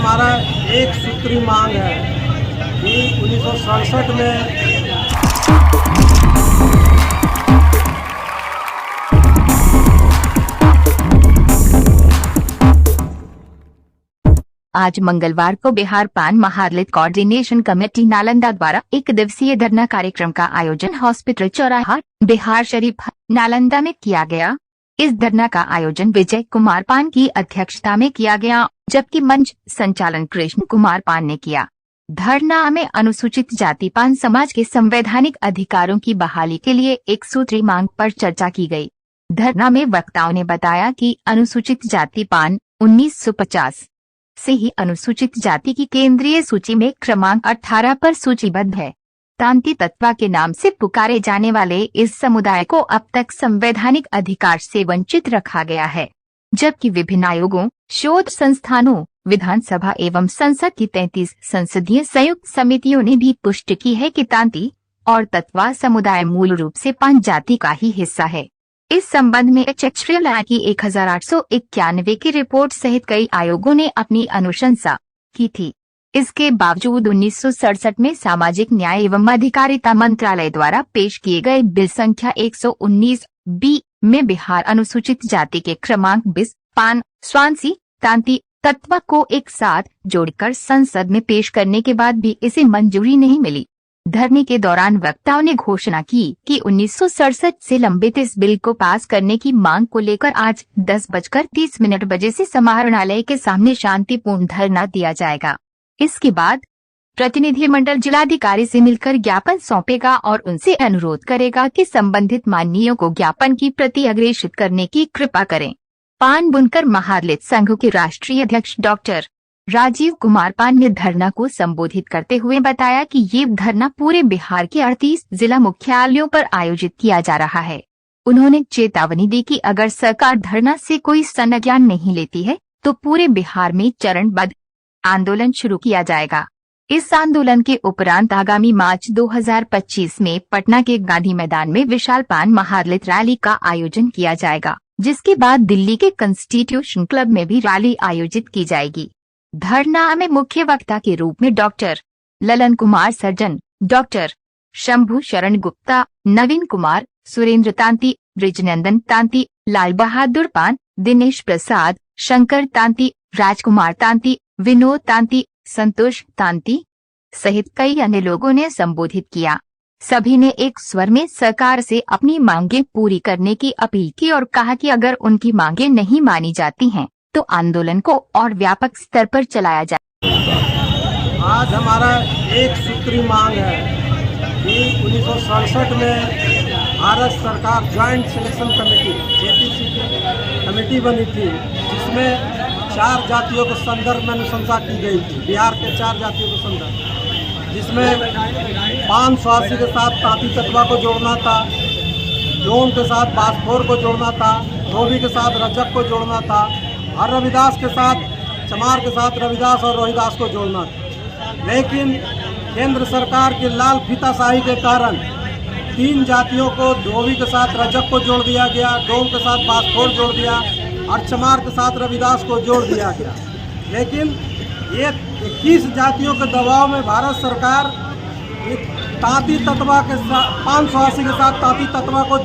हमारा एक सूत्री मांग है कि 1967 में आज मंगलवार को बिहार पान महादलित कोऑर्डिनेशन कमेटी नालंदा द्वारा एक दिवसीय धरना कार्यक्रम का आयोजन हॉस्पिटल चौराहा बिहार शरीफ नालंदा में किया गया। इस धरना का आयोजन विजय कुमार पान की अध्यक्षता में किया गया, जबकि मंच संचालन कृष्ण कुमार पान ने किया। धरना में अनुसूचित जाति पान समाज के संवैधानिक अधिकारों की बहाली के लिए एक सूत्री मांग पर चर्चा की गई। धरना में वक्ताओं ने बताया कि अनुसूचित जाति पान 1950 से ही अनुसूचित जाति की केंद्रीय सूची में क्रमांक 18 पर सूचीबद्ध है। तांती तत्वा के नाम से पुकारे जाने वाले इस समुदाय को अब तक संवैधानिक अधिकार से वंचित रखा गया है, जबकि विभिन्न आयोगों, शोध संस्थानों, विधानसभा एवं संसद की 33 संसदीय संयुक्त समितियों ने भी पुष्टि की है कि तांती और तत्वा समुदाय मूल रूप से पान जाति का ही हिस्सा है। इस संबंध में HHRL की 1891 की रिपोर्ट सहित कई आयोगों ने अपनी अनुशंसा की थी। इसके बावजूद 1967 में सामाजिक न्याय एवं अधिकारिता मंत्रालय द्वारा पेश किए गए बिल संख्या 119B में बिहार अनुसूचित जाति के क्रमांक 20 पान, स्वांसी, तांती तत्वा को एक साथ जोड़कर संसद में पेश करने के बाद भी इसे मंजूरी नहीं मिली। धरने के दौरान वक्ताओं ने घोषणा की कि 1967 से लंबित इस बिल को पास करने की मांग को लेकर आज 10:30 बजे से समाहरणालय के सामने शांतिपूर्ण धरना दिया जाएगा। इसके बाद प्रतिनिधिमंडल जिलाधिकारी से मिलकर ज्ञापन सौंपेगा और उनसे अनुरोध करेगा कि संबंधित माननीयों को ज्ञापन की प्रति अग्रेषित करने की कृपा करें। पान बुनकर महादलित संघ के राष्ट्रीय अध्यक्ष डॉक्टर राजीव कुमार पान ने धरना को संबोधित करते हुए बताया कि ये धरना पूरे बिहार के 38 जिला मुख्यालयों पर आयोजित किया जा रहा है। उन्होंने चेतावनी दी कि अगर सरकार धरना से कोई संज्ञान नहीं लेती है तो पूरे बिहार में चरणबद्ध आंदोलन शुरू किया जाएगा। इस आंदोलन के उपरांत आगामी मार्च 2025 में पटना के गांधी मैदान में विशाल पान महादलित रैली का आयोजन किया जाएगा, जिसके बाद दिल्ली के कॉन्स्टिट्यूशन क्लब में भी रैली आयोजित की जाएगी। धरना में मुख्य वक्ता के रूप में doctor Lalan Kumar surgeon, doctor Shambhu शरण गुप्ता, नवीन कुमार, सुरेंद्र तांती, ब्रिजनंदन तांती, लाल बहादुर पान, दिनेश प्रसाद, शंकर तांती, राजकुमार तांती, विनोद तांती, संतोष तांती सहित कई अन्य लोगों ने संबोधित किया। सभी ने एक स्वर में सरकार से अपनी मांगें पूरी करने की अपील की और कहा कि अगर उनकी मांगें नहीं मानी जाती हैं तो आंदोलन को और व्यापक स्तर पर चलाया जाए। आज हमारा एक सूत्री मांग है कि 1967 में भारत सरकार ज्वाइंट सिलेक्शन कमेटी JPC की कमेटी बनी थी, जिसमें 4 जातियों के संदर्भ में अनुशंसा की गई थी। बिहार के 4 जातियों के संदर्भ, जिसमें पान स्वासी के साथ तांती तत्वा को जोड़ना था, लोन के साथ बासफोर को जोड़ना था, धोबी के साथ रजक को जोड़ना था और रविदास के साथ, चमार के साथ रविदास और रोहिदास को जोड़ना था। लेकिन केंद्र सरकार की लाल फीताशाही के कारण 3 जातियों को, धोबी के साथ रजक को जोड़ दिया गया, डोम के साथ बासफोर जोड़ दिया और चमार के साथ रविदास को जोड़ दिया गया। लेकिन ये 21 जातियों के दबाव में भारत सरकार तांती तत्वा के साथ, 580 के साथ तांती तत्वा को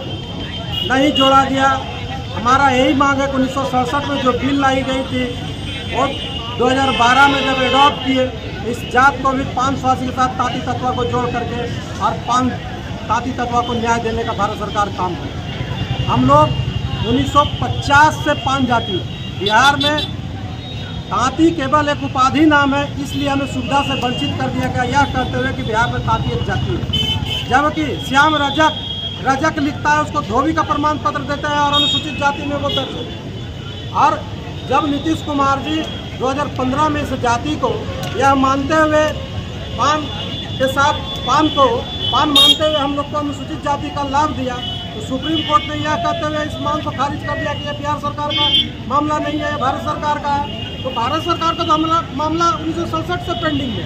नहीं जोड़ा गया। हमारा यही मांग है कि 1967 में जो बिल लाई गई थी और 2012 में जब एडॉप्ट किए, इस जात को भी 580 के साथ तांती तत्वा को जोड़ करके और तांती तत्वा को न्याय देने का भारत सरकार काम करे। हम लोग 1950 से पान जाति, बिहार में तांती केवल एक उपाधि नाम है, इसलिए हमें सुविधा से वंचित कर दिया गया, यह कहते हुए कि बिहार में तांती एक जाति है। जबकि श्याम रजक लिखता है, उसको धोबी का प्रमाण पत्र देते हैं और अनुसूचित जाति में वो दर्ज है। और जब नीतीश कुमार जी 2015 में इस जाति को यह मानते हुए पान के साथ पान मानते हुए हम लोग को अनुसूचित जाति का लाभ दिया, तो सुप्रीम कोर्ट ने यह कहते हुए इस मांग को खारिज कर दिया कि यह बिहार सरकार का मामला नहीं है, यह भारत सरकार का है। तो भारत सरकार का तो मामला 1967 से पेंडिंग है।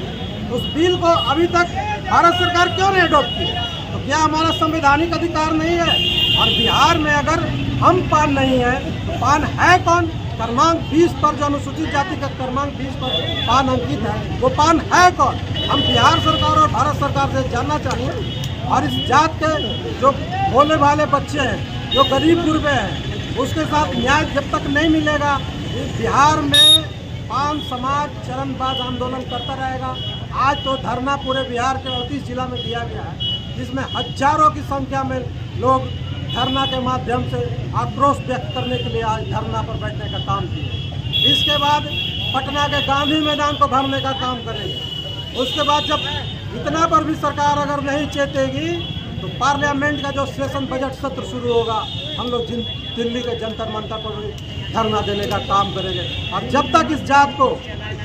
उस बिल को अभी तक भारत सरकार क्यों नहीं अडॉप्ट की? तो क्या हमारा संवैधानिक अधिकार नहीं है? और बिहार में अगर हम पान नहीं है तो पान है कौन? क्रमांक 20 पर जो अनुसूचित जाति का क्रमांक 20 पर पान अंकित है, वो पान है कौन? हम बिहार सरकार और भारत सरकार से जानना चाहिए। और इस जात के जो भोले भाले बच्चे हैं, जो गरीब गुरबे हैं, उसके साथ न्याय जब तक नहीं मिलेगा, इस बिहार में पान समाज चरणबाज आंदोलन करता रहेगा। आज तो धरना पूरे बिहार के 38 जिला में दिया गया है, जिसमें हजारों की संख्या में लोग धरना के माध्यम से आक्रोश व्यक्त करने के लिए आज धरना पर बैठने का काम किए। इसके बाद पटना के गांधी मैदान को भरने का काम करेंगे। उसके बाद जब इतना पर भी सरकार अगर नहीं चेतेगी तो पार्लियामेंट का जो सेशन बजट सत्र शुरू होगा, हम लोग दिल्ली के जंतर मंतर पर भी धरना देने का काम करेंगे। और जब तक इस जात को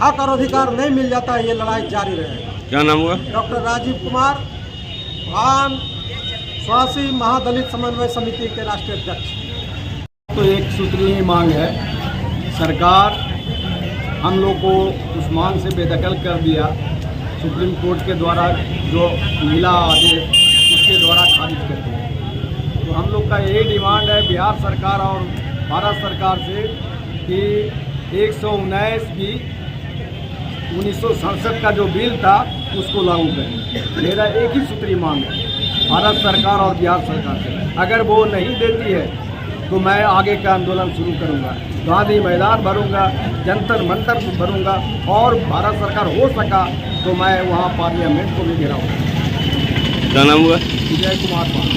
हक और अधिकार नहीं मिल जाता, ये लड़ाई जारी रहेगा। क्या नाम हुआ? डॉक्टर राजीव कुमार, भान स्वासी महादलित समन्वय समिति के राष्ट्रीय अध्यक्ष। तो एक सूत्रीय मांग है, सरकार हम लोग को उस मांग से बेदखल कर दिया। सुप्रीम कोर्ट के द्वारा जो मिला आदेश, उसके द्वारा खारिज कर दिया। तो हम लोग का यही डिमांड है बिहार सरकार और भारत सरकार से कि 119 की 1967 का जो बिल था उसको लागू करें। मेरा एक ही सूत्री मांग है भारत सरकार और बिहार सरकार से। अगर वो नहीं देती है तो मैं आगे का आंदोलन शुरू करूंगा, गांधी मैदान भरूंगा, जंतर मंतर भरूंगा, और भारत सरकार हो सका तो मैं वहाँ पार्लियामेंट को भी घेराऊंगा। क्या नाम हुआ? विजय कुमार पाल।